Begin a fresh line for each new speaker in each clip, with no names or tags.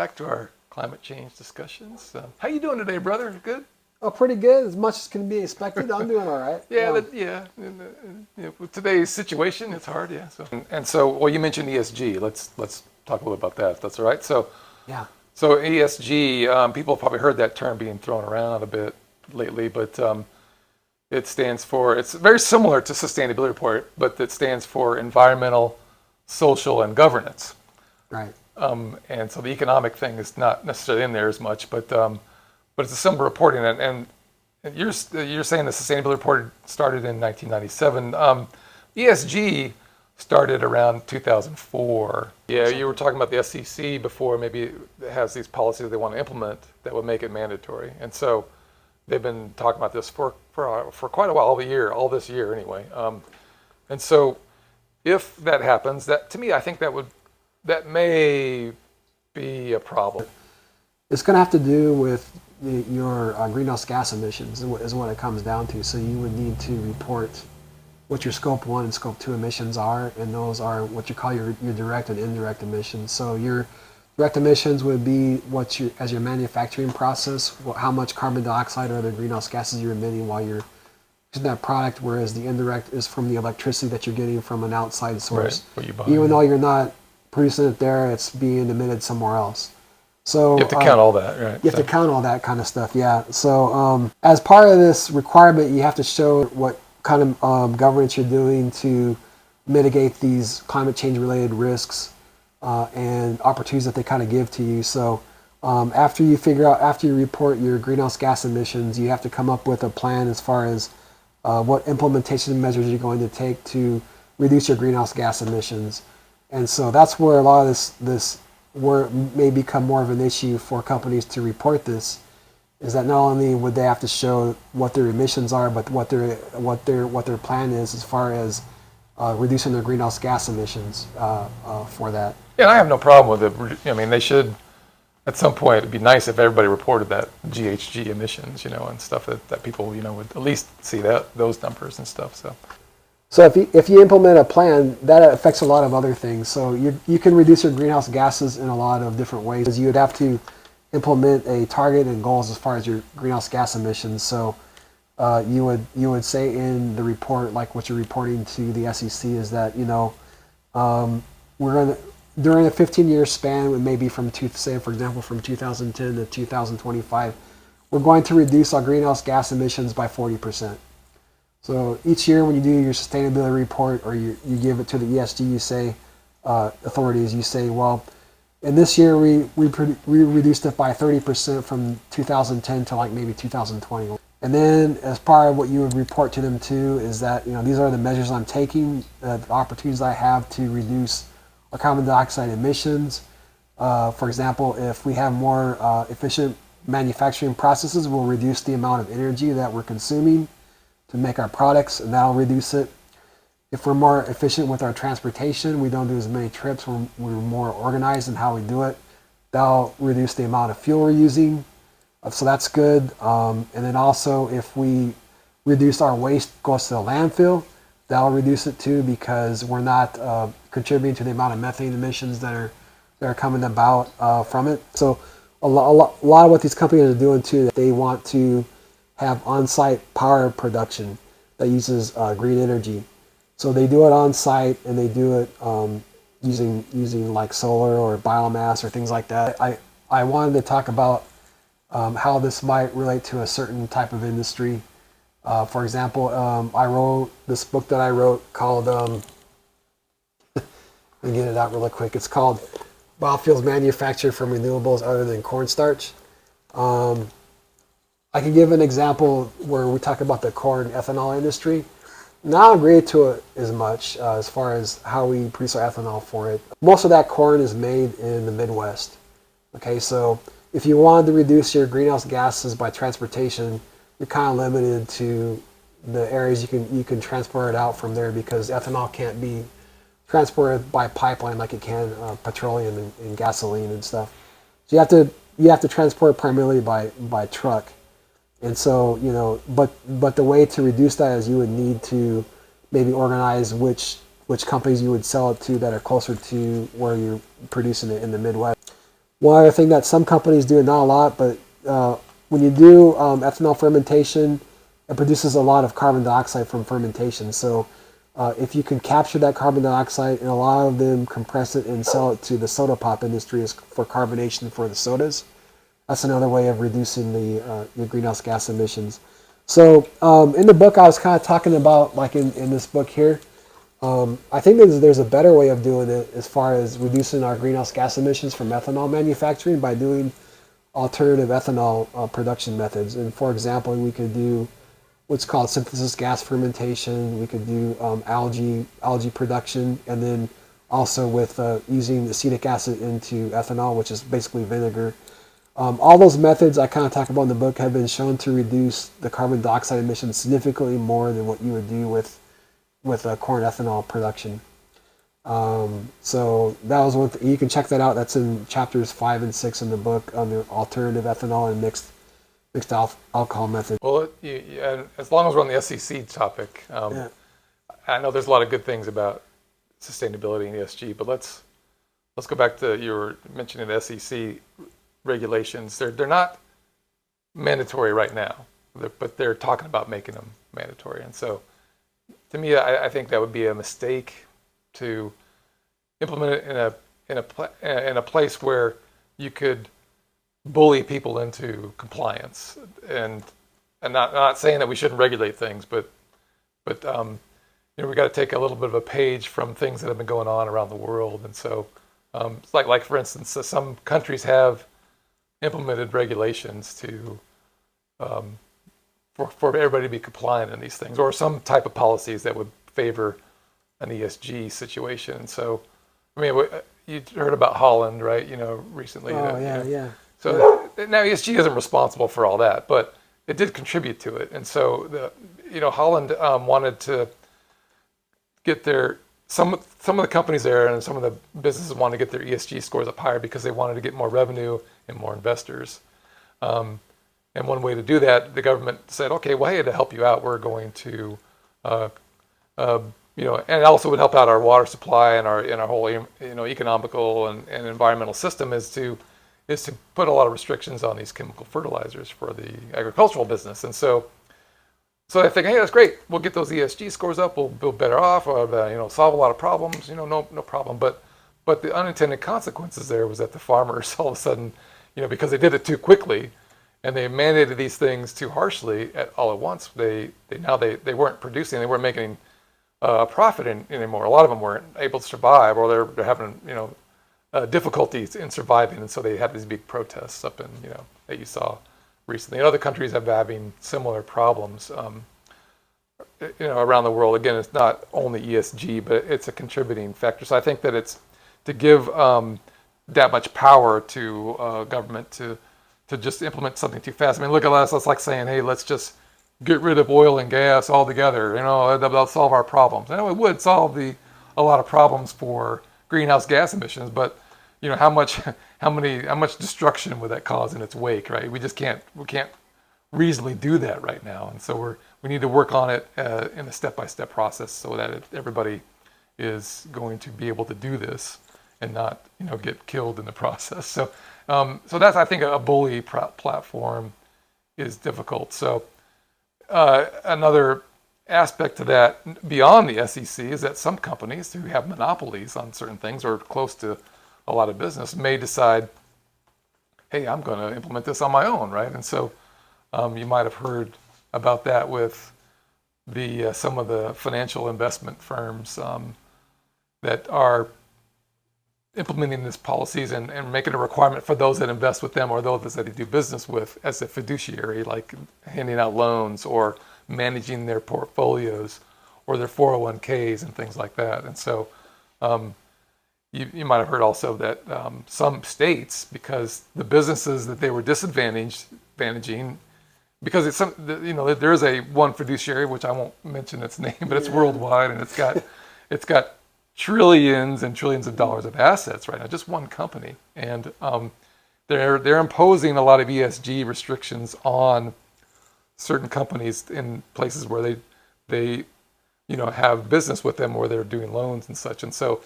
back to our climate change discussions. How you doing today, brother? Good?
Oh, pretty good. As much as can be expected. I'm doing all right.
Yeah. With today's situation, it's hard. Yeah. So, well, you mentioned ESG. Let's talk a little about that. If that's all right.
Yeah.
So ESG, people have probably heard that term being thrown around a bit lately, but it stands for. It's very similar to sustainability report, but it stands for environmental, social, and governance.
Right.
And so the economic thing is not necessarily in there as much, but it's a similar reporting. And you're saying the sustainability report started in 1997. ESG started around 2004. Yeah, you were talking about the SEC before. Maybe it has these policies they want to implement that would make it mandatory. And so they've been talking about this for quite a while, all this year anyway. And so if that happens, that to me, I think that may be a problem.
It's going to have to do with your greenhouse gas emissions is what it comes down to. So you would need to report what your scope 1 and scope 2 emissions are, and those are what you call your direct and indirect emissions. So your direct emissions would be as your manufacturing process, how much carbon dioxide or other greenhouse gases you're emitting while you're using that product, whereas the indirect is from the electricity that you're getting from an outside source.
Right,
even though you're not producing it there, it's being emitted somewhere else. So
you have to count all that, right?
You have to count all that kind of stuff, yeah. So as part of this requirement, you have to show what kind of governance you're doing to mitigate these climate change related risks and opportunities that they kind of give to you. So after you report your greenhouse gas emissions, you have to come up with a plan as far as what implementation measures you're going to take to reduce your greenhouse gas emissions. And so that's where a lot of this where it may become more of an issue for companies to report this, is that not only would they have to show what their emissions are, but what their plan is as far as reducing their greenhouse gas emissions for that.
Yeah, I have no problem with it. I mean, they should, at some point, it'd be nice if everybody reported that GHG emissions, and stuff that people, would at least see those numbers and stuff.
So if you implement a plan, that affects a lot of other things. So you can reduce your greenhouse gases in a lot of different ways. You would have to implement a target and goals as far as your greenhouse gas emissions. So you would say in the report, like what you're reporting to the SEC, is that we're going to, during a 15-year span, maybe for example from 2010 to 2025, we're going to reduce our greenhouse gas emissions by 40%. So each year when you do your sustainability report or you give it to the ESG, authorities, you say, well, in this year we reduced it by 30% from 2010 to like maybe 2020. And then as part of what you would report to them too is that, these are the measures I'm taking, the opportunities I have to reduce our carbon dioxide emissions. For example, if we have more efficient manufacturing processes, we'll reduce the amount of energy that we're consuming to make our products, and that'll reduce it. If we're more efficient with our transportation, we don't do as many trips, we're more organized in how we do it, that'll reduce the amount of fuel we're using. So that's good. And then also if we reduce our waste goes to the landfill, that'll reduce it too, because we're not contributing to the amount of methane emissions that are coming about from it. So a lot of what these companies are doing too, they want to have on-site power production that uses green energy. So they do it on-site, and they do it using like solar or biomass or things like that. I wanted to talk about how this might relate to a certain type of industry. For example, I wrote this book that I wrote called, let me get it out really quick. It's called Biofuels Manufactured from Renewables Other Than Cornstarch. I can give an example where we talk about the corn ethanol industry. Not agree to it as much as far as how we produce our ethanol for it. Most of that corn is made in the Midwest. Okay, so if you wanted to reduce your greenhouse gases by transportation, you're kind of limited to the areas you can transport it out from there, because ethanol can't be transported by pipeline like it can petroleum and gasoline and stuff. So you have to transport it primarily by truck. And so, but the way to reduce that is you would need to maybe organize which companies you would sell it to that are closer to where you're producing it in the Midwest. One other thing that some companies do, not a lot, but when you do ethanol fermentation, it produces a lot of carbon dioxide from fermentation. So if you can capture that carbon dioxide, and a lot of them compress it and sell it to the soda pop industry is for carbonation for the sodas. That's another way of reducing the greenhouse gas emissions. So in the book, I was kind of talking about, like in this book here, I think there's a better way of doing it as far as reducing our greenhouse gas emissions from ethanol manufacturing by doing alternative ethanol production methods. And for example, we could do what's called synthesis gas fermentation. We could do algae production, and then also with using acetic acid into ethanol, which is basically vinegar. All those methods I kind of talk about in the book have been shown to reduce the carbon dioxide emissions significantly more than what you would do with corn ethanol production. So that was one. You can check that out. That's in chapters 5 and 6 in the book on the alternative ethanol and mixed alcohol method.
Well, and as long as we're on the SEC topic,
Yeah.
I know there's a lot of good things about sustainability and ESG, but let's go back to, you were mentioning the SEC regulations. They're not mandatory right now, but they're talking about making them mandatory. And so, to me, I think that would be a mistake to implement it in a place where you could bully people into compliance. And not saying that we shouldn't regulate things, but we got to take a little bit of a page from things that have been going on around the world. And so, like for instance, some countries have implemented regulations to for everybody to be compliant in these things, or some type of policies that would favor an ESG situation. And so, I mean, you heard about Holland, right? Recently.
Oh, yeah.
So now ESG isn't responsible for all that, but it did contribute to it. And so Holland wanted to get some of the companies there and some of the businesses wanted to get their ESG scores up higher because they wanted to get more revenue and more investors. And one way to do that, the government said, okay, well, hey, to help you out, we're going to, and it also would help out our water supply and our whole, economical and environmental system is to put a lot of restrictions on these chemical fertilizers for the agricultural business. And so I think, hey, that's great. We'll get those ESG scores up. We'll build better off. Solve a lot of problems. No problem. But the unintended consequences there was that the farmers all of a sudden, because they did it too quickly, and they mandated these things too harshly all at once. They weren't producing. They weren't making a profit anymore. A lot of them weren't able to survive, or they're having difficulties in surviving, and so they had these big protests up in that you saw recently. And other countries have having similar problems around the world. Again, it's not only ESG, but it's a contributing factor. So I think that it's to give that much power to government to just implement something too fast. I mean, look at us. That's like saying, hey, let's just get rid of oil and gas altogether. That'll solve our problems. I know it would solve a lot of problems for greenhouse gas emissions, but how much destruction would that cause in its wake, right? We can't reasonably do that right now, and so we need to work on it in a step-by-step process so that everybody is going to be able to do this and not get killed in the process. So that's, I think, a bully platform is difficult. So another aspect to that beyond the SEC is that some companies who have monopolies on certain things or close to a lot of business may decide, hey, I'm going to implement this on my own, right? And so you might have heard about that with some of the financial investment firms that are implementing these policies and making a requirement for those that invest with them or those that they do business with as a fiduciary, like handing out loans or managing their portfolios or their 401ks and things like that. And so you might have heard also that some states, because the businesses that they were disadvantaging, because there is a one fiduciary, which I won't mention its name, but it's worldwide, and it's got trillions and trillions of dollars of assets right now, just one company, and they're imposing a lot of ESG restrictions on certain companies in places where they have business with them, or they're doing loans and such. And so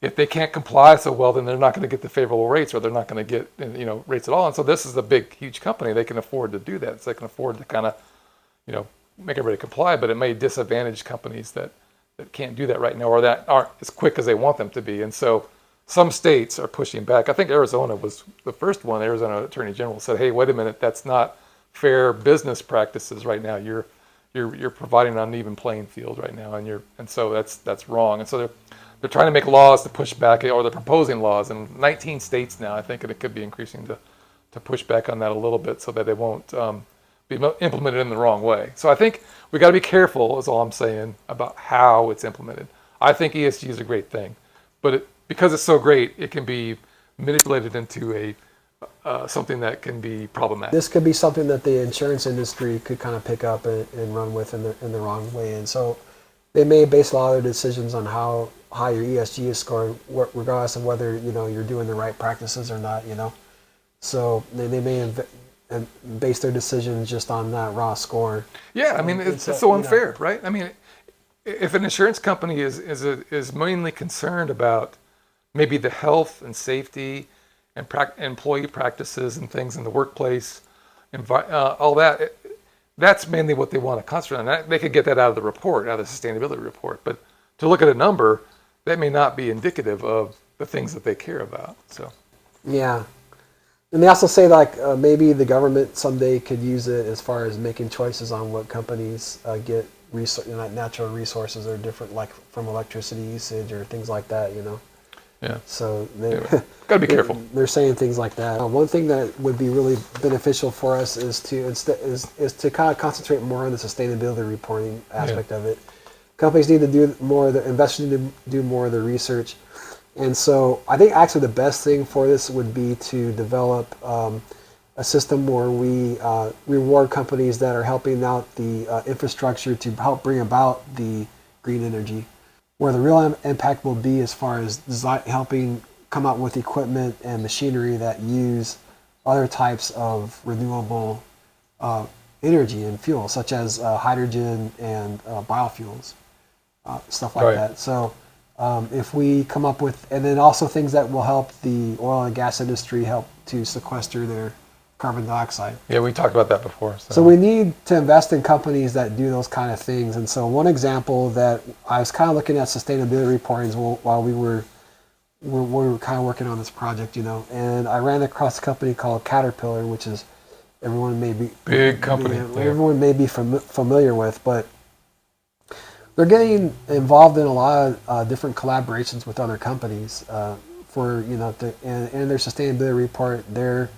if they can't comply so well, then they're not going to get the favorable rates, or they're not going to get rates at all. And so this is a big, huge company. They can afford to do that. So they can afford to kind of make everybody comply, but it may disadvantage companies that can't do that right now, or that aren't as quick as they want them to be. And so some states are pushing back. I think Arizona was the first one. Arizona Attorney General said, "Hey, wait a minute, that's not fair business practices right now. You're providing an uneven playing field right now, and so that's wrong." And so they're trying to make laws to push back, or they're proposing laws in 19 states now, I think, and it could be increasing to push back on that a little bit so that they won't be implemented in the wrong way. So I think we got to be careful, is all I'm saying, about how it's implemented. I think ESG is a great thing, but because it's so great, it can be manipulated into something that can be problematic.
This could be something that the insurance industry could kind of pick up and run with in the wrong way. And so they may base a lot of their decisions on how high your ESG is scored, regardless of whether you're doing the right practices or not. So they may base their decisions just on that raw score.
Yeah, I mean it's so unfair, right? I mean, if an insurance company is mainly concerned about maybe the health and safety and employee practices and things in the workplace, all that, that's mainly what they want to concentrate on. They could get that out of the report, out of the sustainability report. But to look at a number, that may not be indicative of the things that they care about. So,
yeah. And they also say maybe the government someday could use it as far as making choices on what companies get natural resources or different, like from electricity usage or things like that.
Yeah.
So
got to be careful.
They're saying things like that. One thing that would be really beneficial for us is to kind of concentrate more on the sustainability reporting aspect of it. Companies need to do more. The investors need to do more of the research. And so I think actually the best thing for this would be to develop a system where we reward companies that are helping out the infrastructure to help bring about the green energy, where the real impact will be as far as helping come out with equipment and machinery that use other types of renewable energy and fuel, such as hydrogen and biofuels, stuff like that. So if we come up with, and then also things that will help the oil and gas industry help to sequester their carbon dioxide.
Yeah, we talked about that before.
So we need to invest in companies that do those kind of things. And so one example that I was kind of looking at sustainability reportings while we were kind of working on this project, and I ran across a company called Caterpillar, which is everyone may be
big company.
Everyone may be familiar with, but they're getting involved in a lot of different collaborations with other companies for in their sustainability report. They're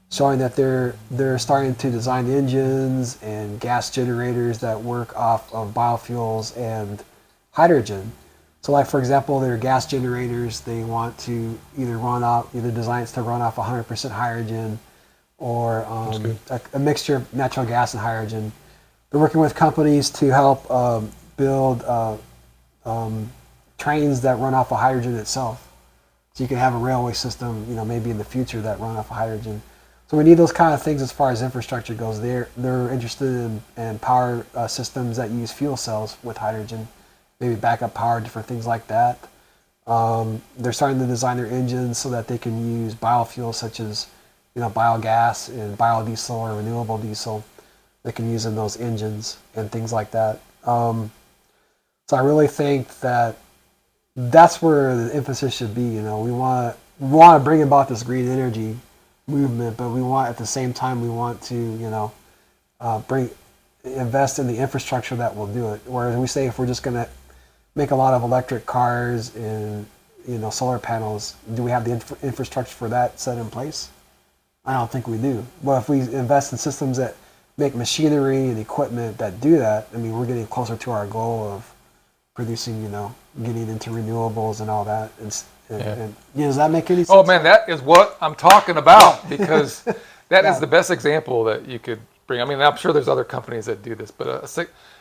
showing that they're starting to design engines and gas generators that work off of biofuels and hydrogen. So, like for example, their gas generators, they want to either design it to run off 100% hydrogen or a mixture of natural gas and hydrogen. They're working with companies to help build trains that run off of hydrogen itself. So you can have a railway system, maybe in the future that run off of hydrogen. So we need those kind of things as far as infrastructure goes. They're interested in power systems that use fuel cells with hydrogen, maybe backup power, different things like that. They're starting to design their engines so that they can use biofuels such as biogas and biodiesel or renewable diesel. They can use in those engines and things like that. So I really think that that's where the emphasis should be. We want to bring about this green energy movement, but at the same time we want to invest in the infrastructure that will do it. Whereas we say if we're just going to make a lot of electric cars and solar panels, do we have the infrastructure for that set in place? I don't think we do. But if we invest in systems that make machinery and equipment that do that, we're getting closer to our goal of producing, getting into renewables and all that. And does that make any sense?
Oh man, that is what I'm talking about, because that is the best example that you could bring. I'm sure there's other companies that do this, but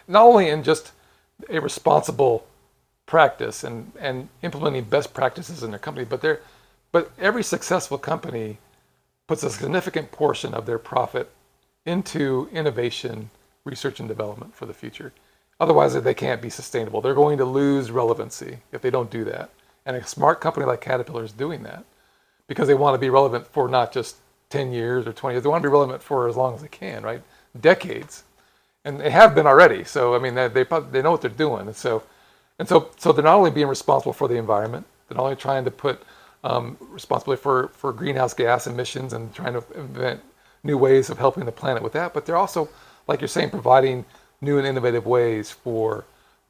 not only in just a responsible practice and implementing best practices in their company, but every successful company puts a significant portion of their profit into innovation, research and development for the future. Otherwise, they can't be sustainable. They're going to lose relevancy if they don't do that. And a smart company like Caterpillar is doing that because they want to be relevant for not just 10 years or 20 years. They want to be relevant for as long as they can, right? Decades. And they have been already. So, I mean, they know what they're doing. So they're not only being responsible for the environment, they're not only trying to put responsibility for greenhouse gas emissions and trying to invent new ways of helping the planet with that, but they're also, like you're saying, providing new and innovative ways for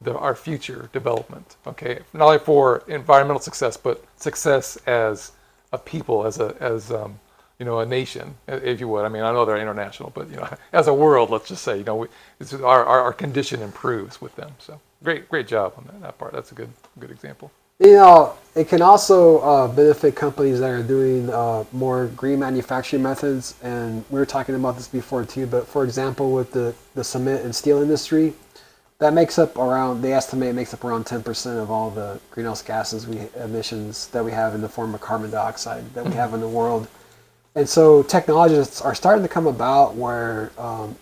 our future development. Okay, not only for environmental success, but success as a people, as a nation, if you would. I mean, I know they're international, but as a world, let's just say, our condition improves with them. So great job on that part. That's a good example.
It can also benefit companies that are doing more green manufacturing methods, and we were talking about this before too, but for example, with the cement and steel industry, that makes up around, they estimate it makes up around 10% of all the greenhouse gases emissions that we have in the form of carbon dioxide that we have in the world. And so technologies are starting to come about where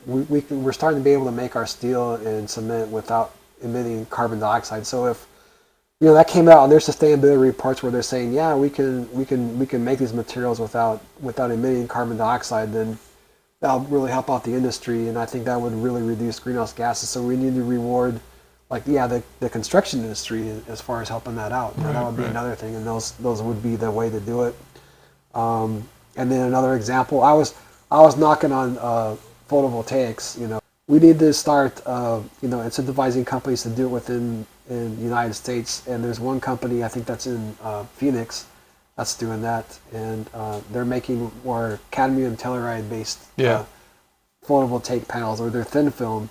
we're starting to be able to make our steel and cement without emitting carbon dioxide. So if that came out on their sustainability reports where they're saying, yeah, we can make these materials without emitting carbon dioxide, then that'll really help out the industry, and I think that would really reduce greenhouse gases. So we need to reward, the construction industry as far as helping that out. Right, that would be another thing, and those would be the way to do it. And then another example, I was knocking on photovoltaics. We need to start incentivizing companies to do it within the United States, and there's one company I think that's in Phoenix that's doing that, and they're making more cadmium telluride based photovoltaic panels, or they're thin film.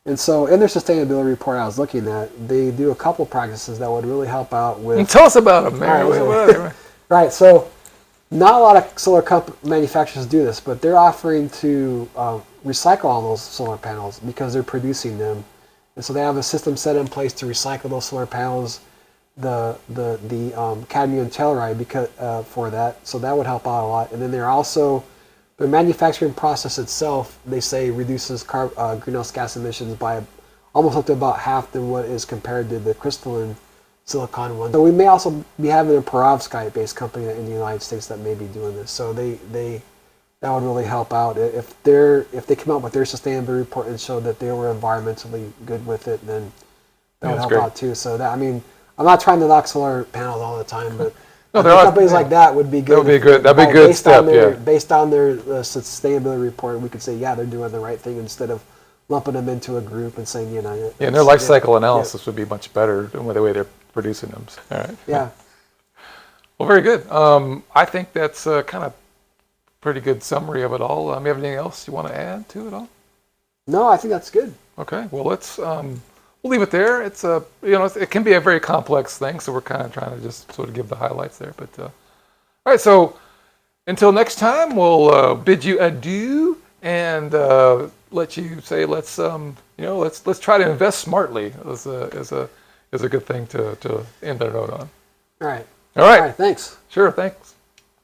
And so in their sustainability report I was looking at, they do a couple practices that would really help out with.
And tell us about them, Mary.
Right, so not a lot of solar manufacturers do this, but they're offering to recycle all those solar panels because they're producing them. And so they have a system set in place to recycle those solar panels, the cadmium telluride for that. So that would help out a lot. And then their manufacturing process itself, they say, reduces greenhouse gas emissions by almost up to about half than what is compared to the crystalline silicon one. So we may also be having a perovskite-based company in the United States that may be doing this. So that would really help out. If they come out with their sustainability report and show that they were environmentally good with it, then that would help out too. So I'm not trying to knock solar panels all the time, but companies like that would be good.
That'd be a good step.
Based on their sustainability report, we could say, yeah, they're doing the right thing, instead of lumping them into a group and saying,
and their life cycle analysis would be much better than the way they're producing them. All right.
Yeah.
Well, very good. I think that's kind of pretty good summary of it all. You have anything else you want to add to it all?
No, I think that's good.
Okay. Well, let's we'll leave it there. It's it can be a very complex thing, so we're kind of trying to just sort of give the highlights there. But all right. So until next time, we'll bid you adieu and let you say let's try to invest smartly as a good thing to end our note on.
All right.
All right.
Thanks.
Sure. Thanks.